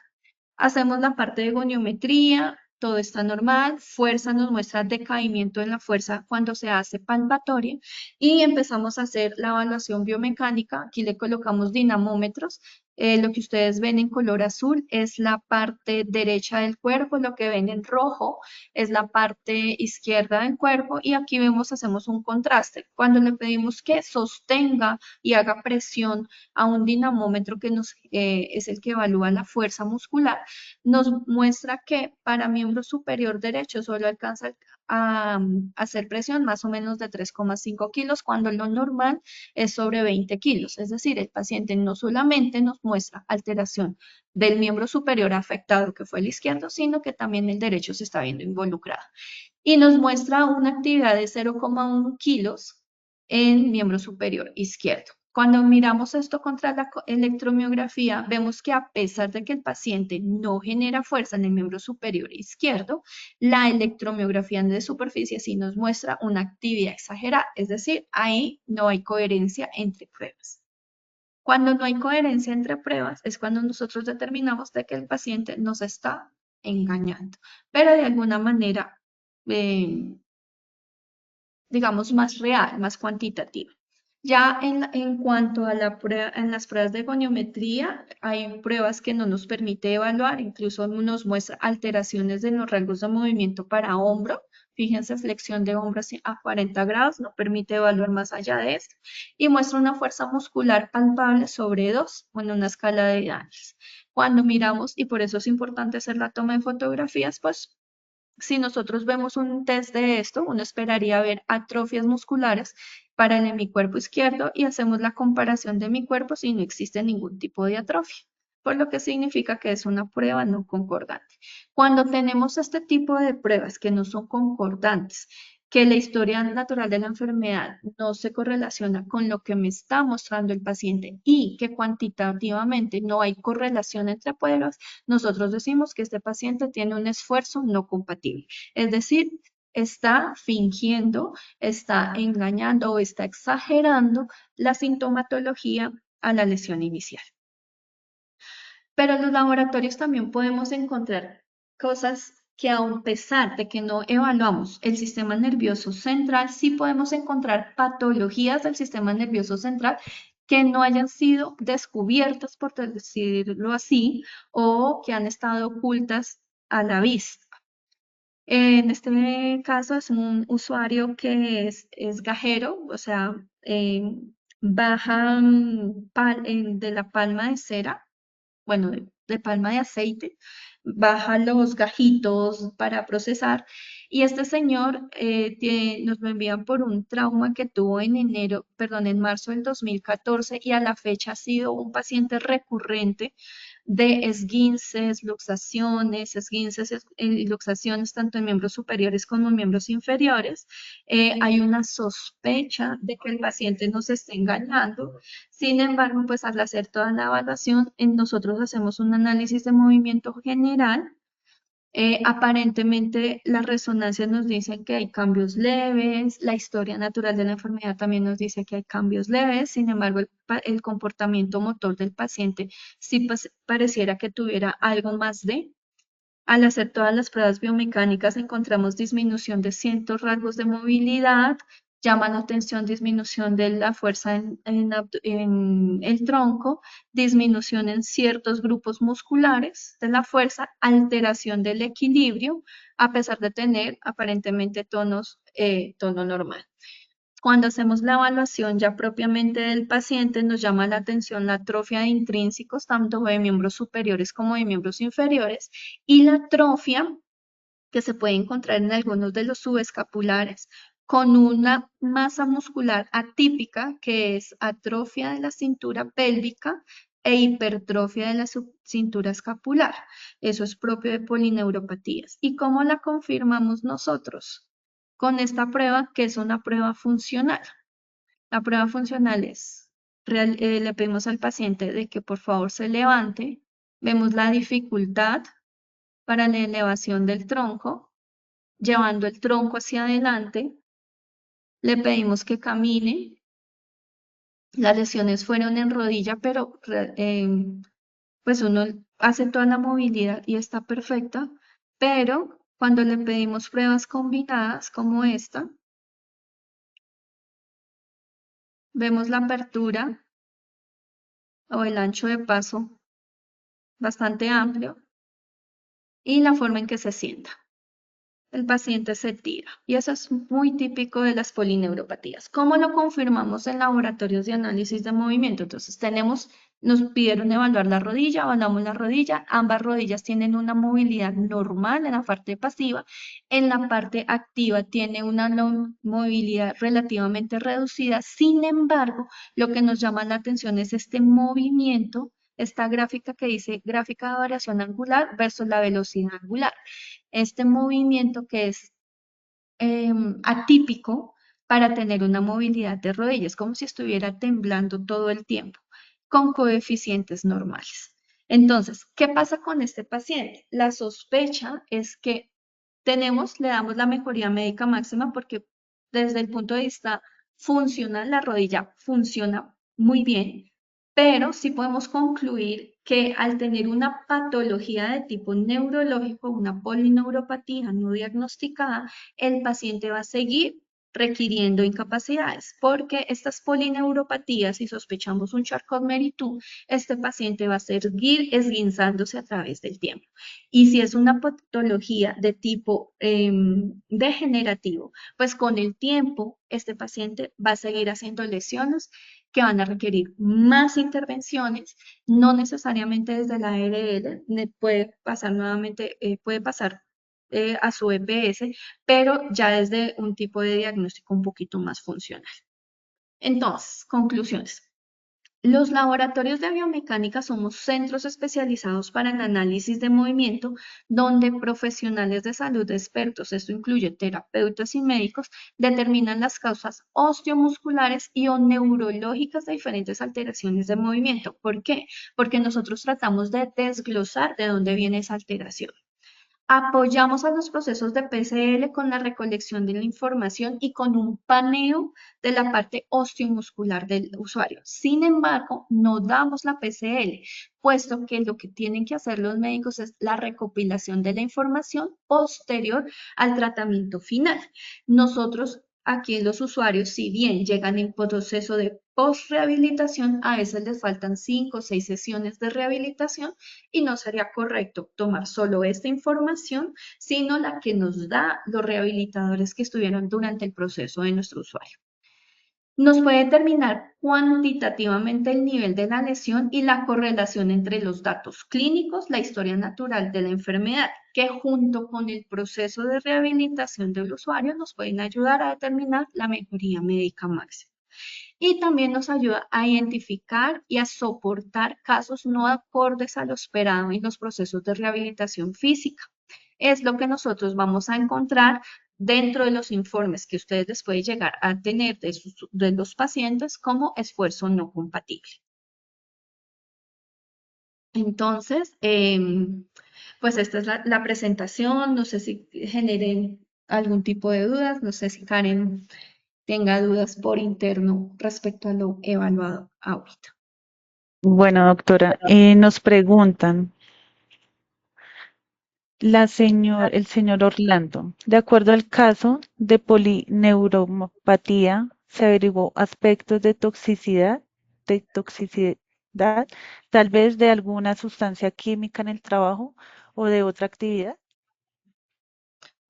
Speaker 6: Hacemos la parte de goniometría, todo está normal, fuerza nos muestra decaimiento en la fuerza cuando se hace palpatoria y empezamos a hacer la evaluación biomecánica. Aquí le colocamos dinamómetros. Lo que ustedes ven en color azul es la parte derecha del cuerpo, lo que ven en rojo es la parte izquierda del cuerpo y aquí hacemos un contraste. Cuando le pedimos que sostenga y haga presión a un dinamómetro que es el que evalúa la fuerza muscular, nos muestra que para miembro superior derecho solo alcanza a hacer presión más o menos de 3,5 kilos, cuando lo normal es sobre 20 kilos. Es decir, el paciente no solamente nos muestra alteración del miembro superior afectado, que fue el izquierdo, sino que también el derecho se está viendo involucrado. Y nos muestra una actividad de 0,1 kilos en miembro superior izquierdo. Cuando miramos esto contra la electromiografía, vemos que a pesar de que el paciente no genera fuerza en el miembro superior izquierdo, la electromiografía de superficie sí nos muestra una actividad exagerada, es decir, ahí no hay coherencia entre pruebas. Cuando no hay coherencia entre pruebas es cuando nosotros determinamos de que el paciente nos está engañando, pero de alguna manera, digamos, más real, más cuantitativa. Ya en cuanto a en las pruebas de goniometría, hay pruebas que no nos permite evaluar, incluso nos muestra alteraciones de los rasgos de movimiento para hombro. Fíjense, flexión de hombros a 40 grados, no permite evaluar más allá de esto. Y muestra una fuerza muscular palpable sobre 2, en una escala de Daniels. Cuando miramos, y por eso es importante hacer la toma de fotografías, pues si nosotros vemos un test de esto, uno esperaría ver atrofias musculares para el hemicuerpo izquierdo y hacemos la comparación de mi cuerpo si no existe ningún tipo de atrofia, por lo que significa que es una prueba no concordante. Cuando tenemos este tipo de pruebas que no son concordantes, que la historia natural de la enfermedad no se correlaciona con lo que me está mostrando el paciente y que cuantitativamente no hay correlación entre pruebas, nosotros decimos que este paciente tiene un esfuerzo no compatible. Es decir, está fingiendo, está engañando o está exagerando la sintomatología a la lesión inicial. Pero en los laboratorios también podemos encontrar cosas que a pesar de que no evaluamos el sistema nervioso central, sí podemos encontrar patologías del sistema nervioso central que no hayan sido descubiertas, por decirlo así, o que han estado ocultas a la vista. En este caso es un usuario que es gajero, o sea, baja de la palma de cera, bueno, de palma de aceite, baja los gajitos para procesar. Y este señor nos lo envían por un trauma que tuvo en marzo del 2014 y a la fecha ha sido un paciente recurrente de esguinces, luxaciones y luxaciones tanto en miembros superiores como en miembros inferiores. Hay una sospecha de que el paciente nos esté engañando. Sin embargo, pues al hacer toda la evaluación, nosotros hacemos un análisis de movimiento general. Aparentemente las resonancias nos dicen que hay cambios leves, la historia natural de la enfermedad también nos dice que hay cambios leves, sin embargo el comportamiento motor del paciente sí pareciera que tuviera algo más de. Al hacer todas las pruebas biomecánicas encontramos disminución de ciertos rasgos de movilidad, llama la atención disminución de la fuerza en el tronco, disminución en ciertos grupos musculares de la fuerza, alteración del equilibrio, a pesar de tener aparentemente tono normal. Cuando hacemos la evaluación ya propiamente del paciente, nos llama la atención la atrofia de intrínsecos, tanto de miembros superiores como de miembros inferiores, y la atrofia que se puede encontrar en algunos de los subescapulares, con una masa muscular atípica, que es atrofia de la cintura pélvica e hipertrofia de la cintura escapular. Eso es propio de polineuropatías. ¿Y cómo la confirmamos nosotros? Con esta prueba, que es una prueba funcional. La prueba funcional es, le pedimos al paciente de que por favor se levante, vemos la dificultad para la elevación del tronco, llevando el tronco hacia adelante, le pedimos que camine, las lesiones fueron en rodilla, pero pues uno hace toda la movilidad y está perfecta, pero cuando le pedimos pruebas combinadas como esta, vemos la apertura o el ancho de paso bastante amplio y la forma en que se sienta. el paciente se tira. Y eso es muy típico de las polineuropatías. ¿Cómo lo confirmamos en laboratorios de análisis de movimiento? Entonces, nos pidieron evaluar la rodilla, evaluamos la rodilla, ambas rodillas tienen una movilidad normal en la parte pasiva, en la parte activa tiene una movilidad relativamente reducida, sin embargo, lo que nos llama la atención es este movimiento, esta gráfica que dice gráfica de variación angular versus la velocidad angular. Este movimiento que es atípico para tener una movilidad de rodillas, como si estuviera temblando todo el tiempo, con coeficientes normales. Entonces, ¿qué pasa con este paciente? La sospecha es que le damos la mejoría médica máxima porque desde el punto de vista funcional, la rodilla funciona muy bien, pero sí podemos concluir que al tener una patología de tipo neurológico, una polineuropatía no diagnosticada, el paciente va a seguir requiriendo incapacidades, porque estas polineuropatías, si sospechamos un Charcot-Marie-Tooth, este paciente va a seguir esguinzándose a través del tiempo. Y si es una patología de tipo degenerativo, pues con el tiempo este paciente va a seguir haciendo lesiones que van a requerir más intervenciones, no necesariamente desde la ARL, puede pasar nuevamente, puede pasar a su EPS, pero ya desde un tipo de diagnóstico un poquito más funcional. Entonces, conclusiones. Los laboratorios de biomecánica somos centros especializados para el análisis de movimiento, donde profesionales de salud expertos, esto incluye terapeutas y médicos, determinan las causas osteomusculares y o neurológicas de diferentes alteraciones de movimiento. ¿Por qué? Porque nosotros tratamos de desglosar de dónde viene esa alteración. Apoyamos a los procesos de PCL con la recolección de la información y con un paneo de la parte osteomuscular del usuario. Sin embargo, no damos la PCL, puesto que lo que tienen que hacer los médicos es la recopilación de la información posterior al tratamiento final. Nosotros aquí los usuarios, si bien llegan en proceso de post-rehabilitación, a veces les faltan 5 o 6 sesiones de rehabilitación y no sería correcto tomar solo esta información, sino la que nos da los rehabilitadores que estuvieron durante el proceso de nuestro usuario. Nos puede determinar cuantitativamente el nivel de la lesión y la correlación entre los datos clínicos, la historia natural de la enfermedad, que junto con el proceso de rehabilitación del usuario nos pueden ayudar a determinar la mejoría médica máxima. Y también nos ayuda a identificar y a soportar casos no acordes a lo esperado en los procesos de rehabilitación física. Es lo que nosotros vamos a encontrar dentro de los informes que ustedes les pueden llegar a tener de los pacientes como esfuerzo no compatible. Entonces, pues esta es la presentación. No sé si generen algún tipo de dudas. No sé si Karen tenga dudas por interno respecto a lo evaluado ahorita.
Speaker 5: Bueno, doctora, nos preguntan, el señor Orlando, de acuerdo al caso de polineuropatía, se averiguó aspectos de toxicidad, tal vez de alguna sustancia química en el trabajo o de otra actividad.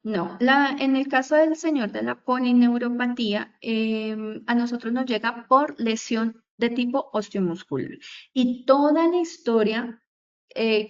Speaker 6: No, en el caso del señor de la polineuropatía, a nosotros nos llega por lesión de tipo osteomuscular y toda la historia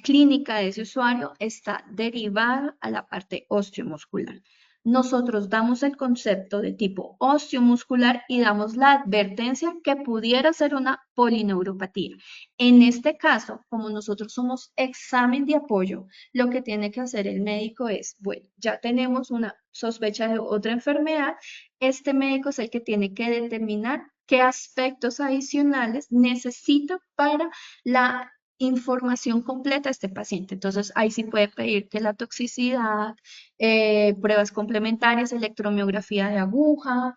Speaker 6: clínica de ese usuario está derivada a la parte osteomuscular. Nosotros damos el concepto de tipo osteomuscular y damos la advertencia que pudiera ser una polineuropatía. En este caso, como nosotros somos examen de apoyo, lo que tiene que hacer el médico es, bueno, ya tenemos una sospecha de otra enfermedad, este médico es el que tiene que determinar qué aspectos adicionales necesita para la información completa a este paciente. Entonces, ahí sí puede pedir que la toxicidad, pruebas complementarias, electromiografía de aguja,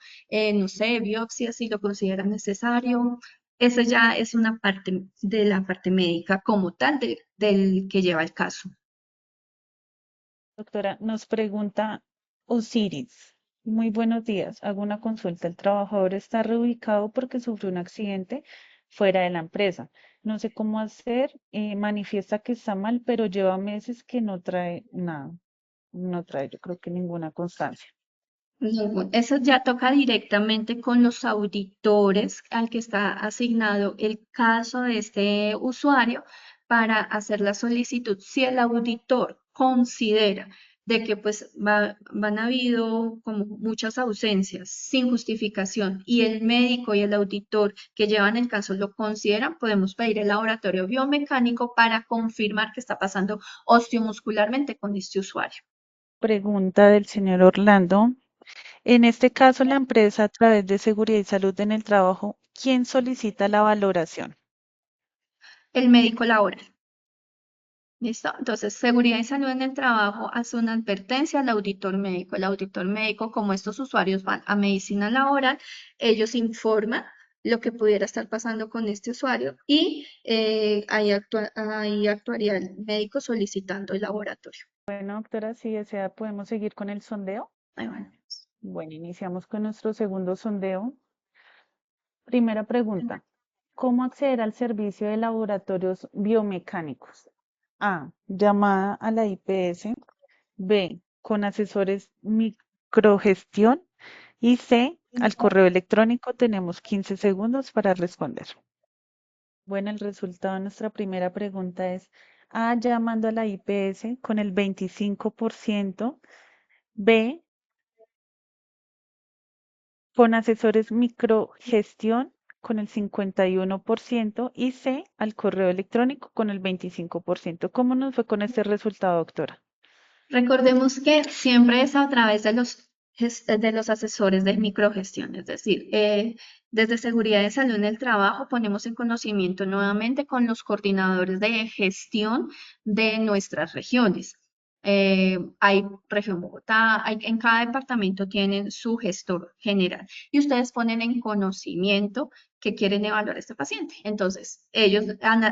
Speaker 6: no sé, biopsia si lo consideran necesario. Esa ya es una parte de la parte médica como tal del que lleva el caso.
Speaker 5: Doctora, nos pregunta Osiris. Muy buenos días. Hago una consulta. El trabajador está reubicado porque sufrió un accidente fuera de la empresa. No sé cómo hacer. Manifiesta que está mal, pero lleva meses que no trae nada. No trae, yo creo que ninguna constancia.
Speaker 6: No, eso ya toca directamente con los auditores al que está asignado el caso de este usuario para hacer la solicitud. Si el auditor considera de que pues van a habido como muchas ausencias sin justificación y el médico y el auditor que llevan el caso lo consideran, podemos pedir el laboratorio biomecánico para confirmar que está pasando osteomuscularmente con este usuario.
Speaker 5: Pregunta del señor Orlando. En este caso, la empresa, a través de Seguridad y Salud en el Trabajo, ¿quién solicita la valoración?
Speaker 6: El médico laboral. ¿Listo? Entonces, seguridad y salud en el trabajo hace una advertencia al auditor médico. El auditor médico, como estos usuarios van a medicina laboral, ellos informan lo que pudiera estar pasando con este usuario y ahí actuaría el médico solicitando el laboratorio.
Speaker 5: Bueno, doctora, si desea, podemos seguir con el sondeo.
Speaker 6: Ahí van.
Speaker 5: Bueno, iniciamos con nuestro segundo sondeo. Primera pregunta. ¿Cómo acceder al servicio de laboratorios biomecánicos? A. Llamada a la IPS. B. Con asesores microgestión. Y C. Al correo electrónico. Tenemos 15 segundos para responder. Bueno, el resultado de nuestra primera pregunta es A. Llamando a la IPS con el 25%. B. Con asesores microgestión con el 51% y C, al correo electrónico con el 25%. ¿Cómo nos fue con este resultado, doctora?
Speaker 6: Recordemos que siempre es a través de de los asesores de microgestión, es decir, desde Seguridad de Salud en el Trabajo ponemos en conocimiento nuevamente con los coordinadores de gestión de nuestras regiones. Hay región Bogotá, en cada departamento tienen su gestor general y ustedes ponen en conocimiento que quieren evaluar a este paciente. Entonces, ellos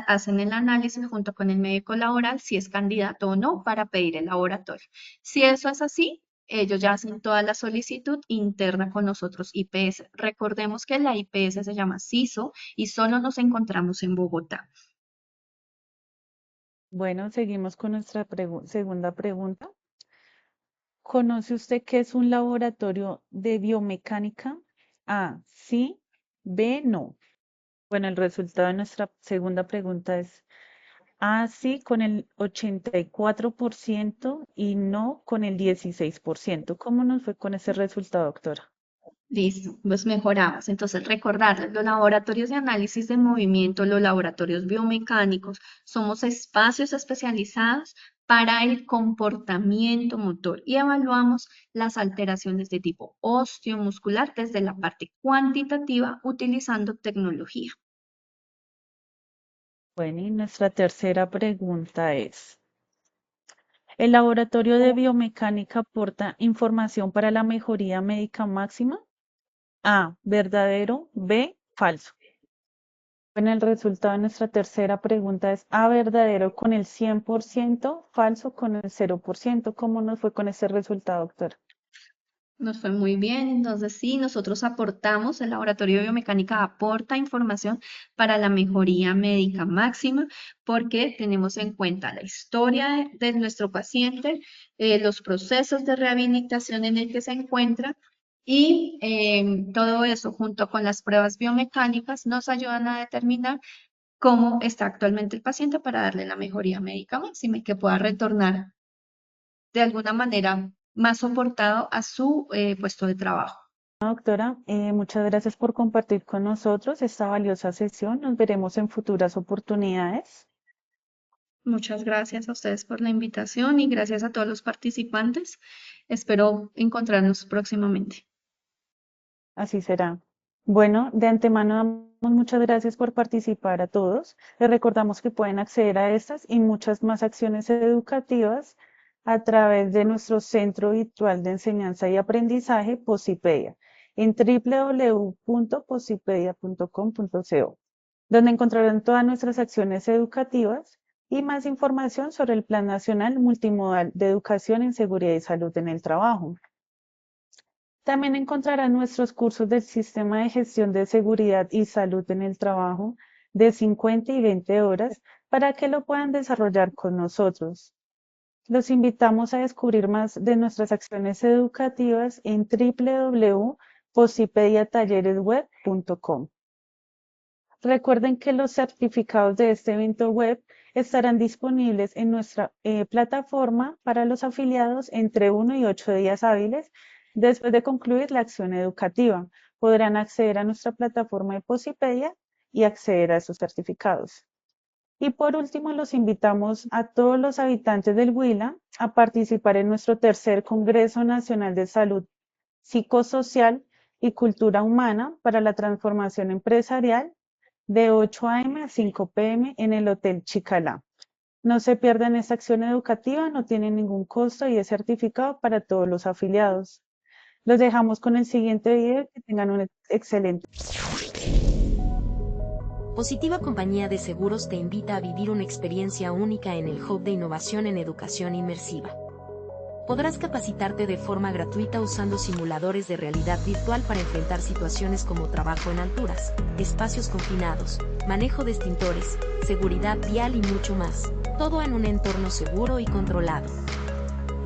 Speaker 6: hacen el análisis junto con el médico laboral si es candidato o no para pedir el laboratorio. Si eso es así, ellos ya hacen toda la solicitud interna con nosotros IPS. Recordemos que la IPS se llama CISO y solo nos encontramos en Bogotá.
Speaker 5: Bueno, seguimos con nuestra segunda pregunta. ¿Conoce usted qué es un laboratorio de biomecánica? A, sí, B, no. Bueno, el resultado de nuestra segunda pregunta es A, sí, con el 84% y no con el 16%. ¿Cómo nos fue con ese resultado, doctora?
Speaker 6: Listo, pues mejoramos. Entonces, recordar, los laboratorios de análisis de movimiento, los laboratorios biomecánicos, somos espacios especializados para el comportamiento motor y evaluamos las alteraciones de tipo osteomuscular desde la parte cuantitativa utilizando tecnología.
Speaker 5: Bueno, y nuestra tercera pregunta es, ¿el laboratorio de biomecánica aporta información para la mejoría médica máxima? A, verdadero, B, falso. Bueno, el resultado de nuestra tercera pregunta es A, verdadero con el 100%, falso con el 0%. ¿Cómo nos fue con ese resultado, doctora?
Speaker 6: Nos fue muy bien, entonces sí, nosotros aportamos, el laboratorio de biomecánica aporta información para la mejoría médica máxima porque tenemos en cuenta la historia de nuestro paciente, los procesos de rehabilitación en el que se encuentra y todo eso junto con las pruebas biomecánicas nos ayudan a determinar cómo está actualmente el paciente para darle la mejoría médica máxima y que pueda retornar de alguna manera más soportado a su puesto de trabajo.
Speaker 5: Doctora, muchas gracias por compartir con nosotros esta valiosa sesión. Nos veremos en futuras oportunidades.
Speaker 6: Muchas gracias a ustedes por la invitación y gracias a todos los participantes. Espero encontrarnos próximamente.
Speaker 5: Así será. Bueno, de antemano damos muchas gracias por participar a todos. Les recordamos que pueden acceder a estas y muchas más acciones educativas a través de nuestro Centro Virtual de Enseñanza y Aprendizaje, Posipedia, en www.posipedia.com.co, donde encontrarán todas nuestras acciones educativas y más información sobre el Plan Nacional Multimodal de Educación en Seguridad y Salud en el Trabajo. También encontrarán nuestros cursos del Sistema de Gestión de Seguridad y Salud en el Trabajo de 50 y 20 horas para que lo puedan desarrollar con nosotros. Los invitamos a descubrir más de nuestras acciones educativas en www.posipediatalleresweb.com. Recuerden que los certificados de este evento web estarán disponibles en nuestra plataforma para los afiliados entre 1 y 8 días hábiles después de concluir la acción educativa. Podrán acceder a nuestra plataforma de Posipedia y acceder a esos certificados. Y por último, los invitamos a todos los habitantes del Huila a participar en nuestro tercer Congreso Nacional de Salud Psicosocial y Cultura Humana para la Transformación Empresarial de 8 a.m. a 5 p.m. en el Hotel Chicalá. No se pierdan esta acción educativa, no tiene ningún costo y es certificado para todos los afiliados. Los dejamos con el siguiente video, que tengan un excelente.
Speaker 7: Positiva Compañía de Seguros te invita a vivir una experiencia única en el Hub de Innovación en Educación Inmersiva. Podrás capacitarte de forma gratuita usando simuladores de realidad virtual para enfrentar situaciones como trabajo en alturas, espacios confinados, manejo de extintores, seguridad vial y mucho más, todo en un entorno seguro y controlado.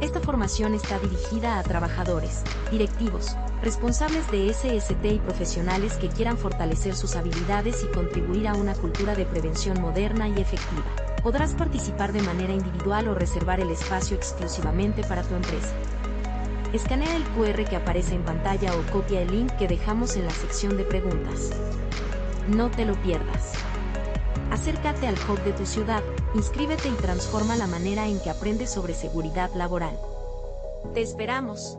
Speaker 7: Esta formación está dirigida a trabajadores, directivos, responsables de SST y profesionales que quieran fortalecer sus habilidades y contribuir a una cultura de prevención moderna y efectiva. Podrás participar de manera individual o reservar el espacio exclusivamente para tu empresa. Escanea el QR que aparece en pantalla o copia el link que dejamos en la sección de preguntas. No te lo pierdas. Acércate al Hub de tu ciudad, inscríbete y transforma la manera en que aprendes sobre seguridad laboral. ¡Te esperamos!